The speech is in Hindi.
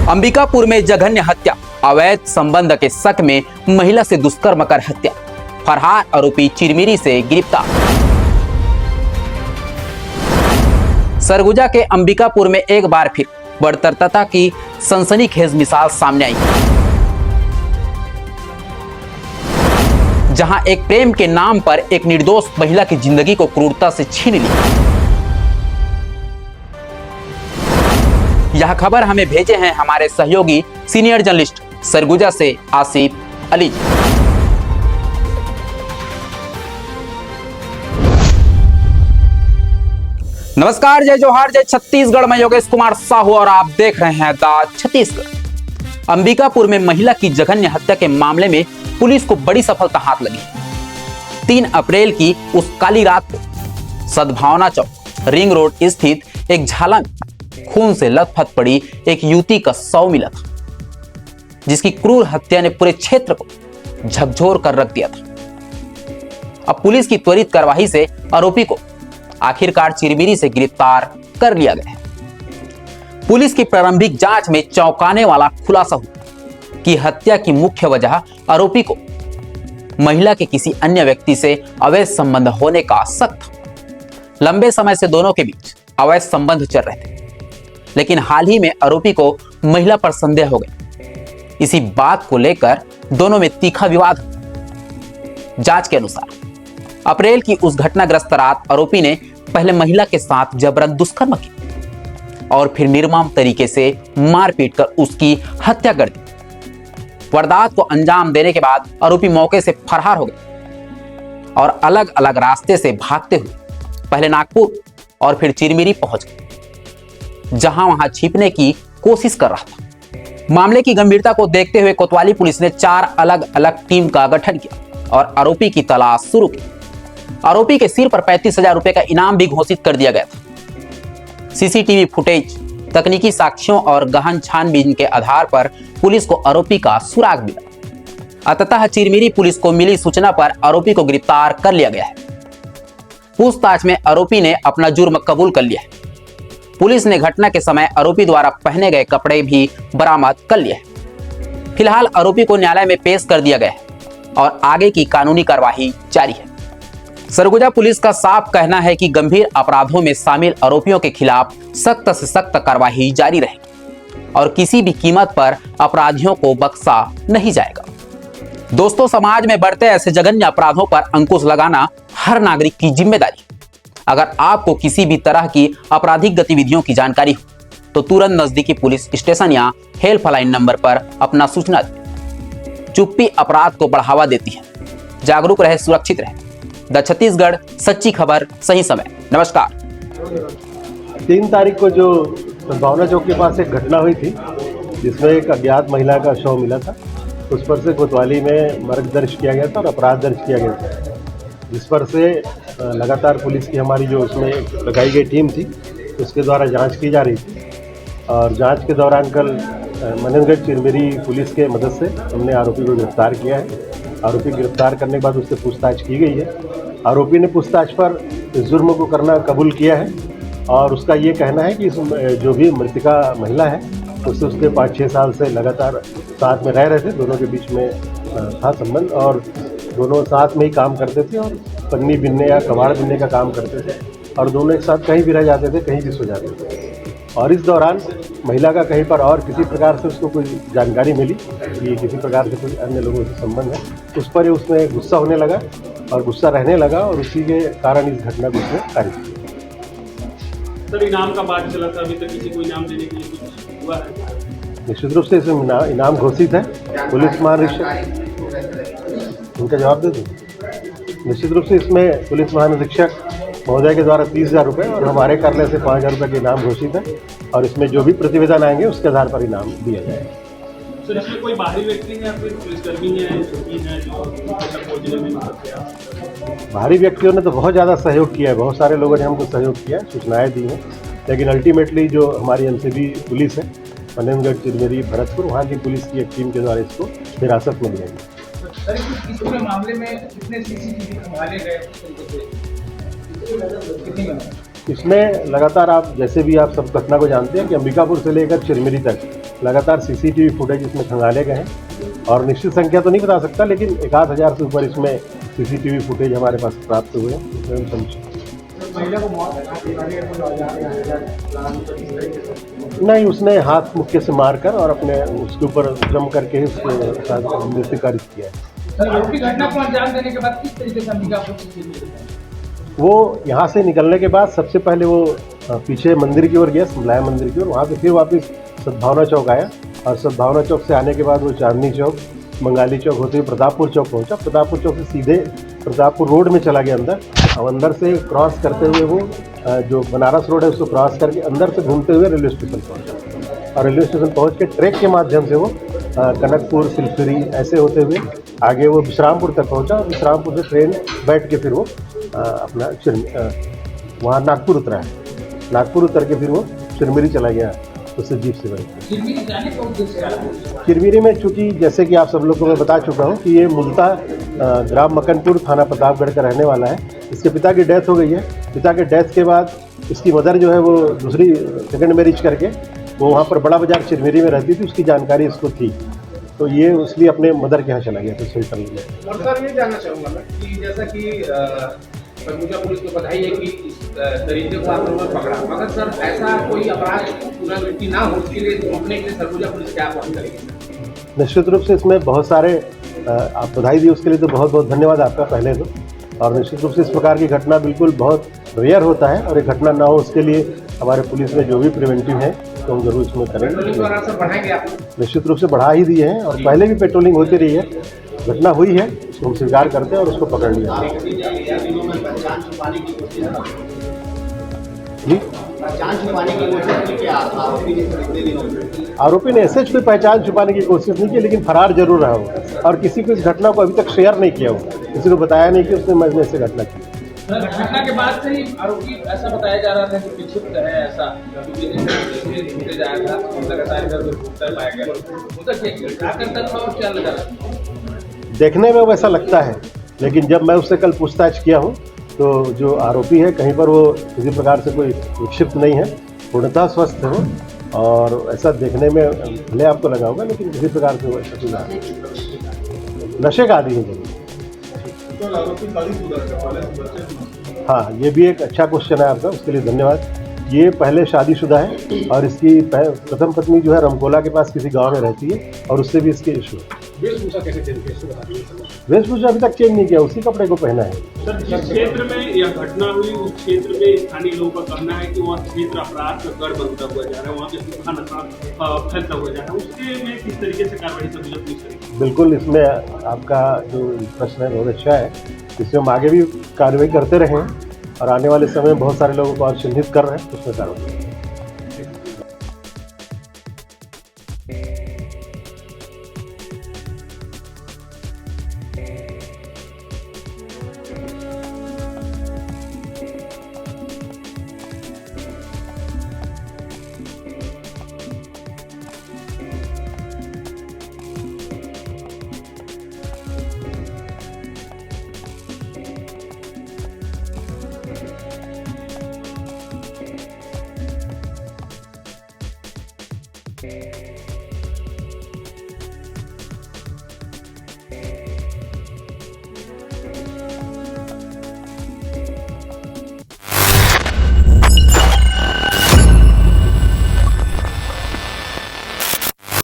अंबिकापुर में जघन्य हत्या, अवैध संबंध के शक में महिला से दुष्कर्म कर हत्या, फरार आरोपी चिरमिरी से गिरफ्तार। सरगुजा के अंबिकापुर में एक बार फिर बर्बरता की सनसनीखेज मिसाल सामने आई, जहां एक प्रेम के नाम पर एक निर्दोष महिला की जिंदगी को क्रूरता से छीन लिया। यह खबर हमें भेजे हैं हमारे सहयोगी सीनियर जर्नलिस्ट सरगुजा से आसिफ अली। नमस्कार, जय जोहार, जय छत्तीसगढ़। मैं योगेश कुमार साहू और आप देख रहे हैं द छत्तीसगढ़। अंबिकापुर में महिला की जघन्य हत्या के मामले में पुलिस को बड़ी सफलता हाथ लगी। 3 अप्रैल की उस काली रात को सद्भावना चौक रिंग रोड स्थित एक झाला में खून से लथपथ पड़ी एक युवती का शव मिला था, जिसकी क्रूर हत्या ने पूरे क्षेत्र को झकझोर कर रख दिया था। अब पुलिस की त्वरित कार्रवाई से आरोपी को आखिरकार चिरमिरी से गिरफ्तार कर लिया गया है। पुलिस की प्रारंभिक जांच में चौंकाने वाला खुलासा हुआ कि हत्या की मुख्य वजह आरोपी को महिला के किसी अन्य व्यक्ति से अवैध संबंध होने का शक था। लंबे समय से दोनों के बीच अवैध संबंध चल रहे थे, लेकिन हाल ही में आरोपी को महिला पर संदेह हो गया। इसी बात को लेकर दोनों में तीखा विवाद हुआ। जांच के अनुसार अप्रैल की उस घटनाग्रस्त रात आरोपी ने पहले महिला के साथ जबरन दुष्कर्म किया और फिर निर्मम तरीके से मारपीट कर उसकी हत्या कर दी। वारदात को अंजाम देने के बाद आरोपी मौके से फरार हो गए और अलग अलग रास्ते से भागते हुए पहले नागपुर और फिर चिरमिरी पहुंच गए, जहां वहां छिपने की कोशिश कर रहा था। मामले की गंभीरता को देखते हुए कोतवाली पुलिस ने 4 अलग अलग टीम का गठन किया और आरोपी की तलाश शुरू की। आरोपी के सिर पर 35,000 रुपए का इनाम भी घोषित कर दिया गया था। सीसीटीवी फुटेज, तकनीकी साक्ष्यों और गहन छानबीन के आधार पर पुलिस को आरोपी का सुराग मिला। अंततः चिरमिरी पुलिस को मिली सूचना पर आरोपी को गिरफ्तार कर लिया गया है। पूछताछ में आरोपी ने अपना जुर्म कबूल कर लिया है। पुलिस ने घटना के समय आरोपी द्वारा पहने गए कपड़े भी बरामद कर लिए हैं। फिलहाल आरोपी को न्यायालय में पेश कर दिया गया है और आगे की कानूनी कार्यवाही जारी है। सरगुजा पुलिस का साफ कहना है कि गंभीर अपराधों में शामिल आरोपियों के खिलाफ सख्त से सख्त कार्रवाई जारी रहेगी और किसी भी कीमत पर अपराधियों को बख्शा नहीं जाएगा। दोस्तों, समाज में बढ़ते ऐसे जघन्य अपराधों पर अंकुश लगाना हर नागरिक की जिम्मेदारी है। अगर आपको किसी भी तरह की आपराधिक गतिविधियों की जानकारी हो तो तुरंत नजदीकी पुलिस स्टेशन या हेल्पलाइन नंबर पर अपना सूचना दें। चुप्पी अपराध को बढ़ावा देती है। जागरूक रहे, सुरक्षित रहे। द छत्तीसगढ़, सच्ची खबर, सही समय। नमस्कार। 3 तारीख को जो सद्भावना चौक के पास एक घटना हुई थी, जिसमें एक अज्ञात महिला का शव मिला था, उस पर से कोतवाली में मर्ग दर्ज किया गया था और अपराध दर्ज किया गया था, जिस पर से लगातार पुलिस की हमारी जो उसमें लगाई गई टीम थी, उसके द्वारा जांच की जा रही थी। और जांच के दौरान कल मनेन्द्रगढ़ चिरमिरी पुलिस के मदद से हमने आरोपी को गिरफ्तार किया है। आरोपी गिरफ्तार करने के बाद उससे पूछताछ की गई है। आरोपी ने पूछताछ पर इस जुर्म को करना कबूल किया है और उसका ये कहना है कि इस जो भी मृतका महिला है, उससे उसके 5-6 साल से लगातार साथ में रह रहे थे। दोनों के बीच में था संबंध और दोनों साथ में ही काम करते थे और पन्नी बिनने या कबाड़ बिनने का काम करते थे और दोनों एक साथ कहीं भी रह जाते थे, कहीं भी सो जाते थे। और इस दौरान महिला का कहीं पर और किसी प्रकार से उसको कोई जानकारी मिली कि किसी प्रकार से कोई अन्य लोगों से संबंध है, उस पर उसमें गुस्सा होने लगा और गुस्सा रहने लगा और उसी के कारण इस घटना को उसने खारिज किया। सर, इनाम का बात चला था, अभी तक किसी को इनाम देने के लिए कुछ हुआ है? निश्चित रूप से इसमें इनाम घोषित है। पुलिस महानिरीक्षक, उनका जवाब दे दूँ? निश्चित रूप से इसमें पुलिस महानिरीक्षक महोदय के द्वारा 30,000 रुपये और हमारे कार्यालय से 5,000 रुपये के इनाम घोषित है और इसमें जो भी प्रतिवेदन आएंगे उसके आधार पर इनाम दिया जाएगा। सर, इसमें कोई बाहरी व्यक्ति है या फिर पुलिसकर्मी है जो पहुंचने में मदद किया? बाहरी व्यक्तियों ने तो बहुत ज़्यादा सहयोग किया है, बहुत सारे लोगों ने हमको सहयोग किया, सूचनाएं दी हैं, लेकिन अल्टीमेटली जो हमारी एनसीबी पुलिस है, मनेन्द्रगढ़ चिरमिरी भरतपुर, वहाँ की पुलिस की एक टीम के द्वारा इसको हिरासत में लिया गया। सर, इस पूरे मामले में कितने सीसीटीवी खंगाले गए? इसमें लगातार आप जैसे भी आप सब घटना को जानते हैं कि अंबिकापुर से लेकर चिरमिरी तक लगातार सीसीटीवी फुटेज इसमें खंगाले गए हैं और निश्चित संख्या तो नहीं बता सकता, लेकिन 1000 से ऊपर इसमें सीसीटीवी फुटेज हमारे पास प्राप्त हुए हैं, जिसमें हम समझे महिला को मौत नहीं, उसने हाथ मुक्के से मारकर और अपने उसके ऊपर जम करके उसके साथ मृत्यु कारित किया है। सर, आरोपी घटना को अंजाम देने के बाद किस तरीके से अंबिकापुर की वो यहाँ से निकलने के बाद सबसे पहले वो पीछे मंदिर की ओर गया, समलाया मंदिर की ओर, वहाँ से फिर वापस सद्भावना चौक आया और सद्भावना चौक से आने के बाद वो चांदनी चौक, बंगाली चौक होते हुए प्रतापपुर चौक पहुँचा। प्रतापपुर चौक से सीधे प्रतापपुर रोड में चला गया अंदर, और अंदर से क्रॉस करते हुए वो जो बनारस रोड है उसको क्रॉस करके अंदर से घूमते हुए रेलवे स्टेशन पहुँचा और रेलवे स्टेशन पहुँच के ट्रैक के माध्यम से वो कनकपुर, सिलसरी ऐसे होते हुए आगे वो विश्रामपुर तक पहुँचा और विश्रामपुर से ट्रेन बैठ के फिर वो अपना वहाँ नागपुर उतरा है। नागपुर उतर के फिर वो चिरमिरी चला गया, उससे जीप से बैठ। चिरमिरी में चूँकि जैसे कि आप सब लोग को मैं बता चुका हूँ कि ये मूलतः ग्राम मकनपुर, थाना प्रतापगढ़ का रहने वाला है। इसके पिता की डेथ हो गई है। पिता के डेथ के बाद इसकी मदर जो है वो दूसरी सेकंड मैरिज करके वो वहाँ पर बड़ा बाजार चिरमिरी में रहती थी, उसकी जानकारी इसको थी, तो ये इसलिए अपने मदर के यहाँ चला गया था सेंटर में। और सर, ये जानना चाहूँगा मैं कि जैसा कि सरगुजा पुलिस को बधाई है कि इस दरिंदे को आप लोगों ने पकड़ा, मगर सर ऐसा कोई अपराध पुनरावृत्ति ना हो उसके लिए रोकने के लिए सरगुजा पुलिस क्या पहल करेगी? निश्चित रूप से इसमें बहुत सारे आप बधाई दी उसके लिए तो बहुत बहुत धन्यवाद आपका पहले तो, और निश्चित रूप से इस प्रकार की घटना बिल्कुल बहुत रेयर होता है और ये घटना ना हो उसके लिए हमारे पुलिस में जो भी प्रिवेंटिव है तो हम जरूर इसमें करेंगे। निश्चित रूप से बढ़ा ही दिए हैं और पहले भी पेट्रोलिंग होती रही है, घटना हुई है उसको हम स्वीकार करते हैं और उसको पकड़ लिया। जी, आरोपी ने ऐसे कोई पहचान छुपाने की कोशिश नहीं की, लेकिन फरार जरूर रहा हो और किसी को इस घटना को अभी तक शेयर नहीं किया हो, किसी को बताया नहीं कि उसने मजने से घटना की। घटना के बाद से ही आरोपी ऐसा बताया जा रहा था कि विक्षिप्त है, ऐसा क्या लगा? देखने में वैसा लगता है, लेकिन जब मैं उससे कल पूछताछ किया हूँ तो जो आरोपी है कहीं पर वो किसी प्रकार से कोई विक्षिप्त नहीं है, पूर्णतः स्वस्थ है वो, और ऐसा देखने में भले आपको लगा होगा लेकिन किसी प्रकार से वो ऐसा कोई नशे का आदि है। हाँ, ये भी एक अच्छा क्वेश्चन है आपका, उसके लिए धन्यवाद। ये पहले शादीशुदा है और इसकी प्रथम पत्नी जो है रमकोला के पास किसी गांव में रहती है और उससे भी इसके इशू है। वेशभूषा कैसे चेंज किया? वेशभूषा अभी तक चेंज नहीं किया, उसी कपड़े को पहना है। सर, जिस क्षेत्र में यह घटना हुई उस क्षेत्र में स्थानीय लोगों का कहना है कि वह क्षेत्र अपराध का गढ़ बनता हुआ जा रहा है, वहाँ पे सूखा नशा फैलता हुआ जा रहा है, उसके में किस तरीके से कार्रवाई सरगुजा पुलिस करेगी? बिल्कुल, इसमें आपका जो प्रश्न है बहुत अच्छा है, इसमें हम आगे भी कार्रवाई करते रहे और आने वाले समय में बहुत सारे लोगों को और चिन्हित कर रहे हैं, उसमें कार्रवाई। Okay.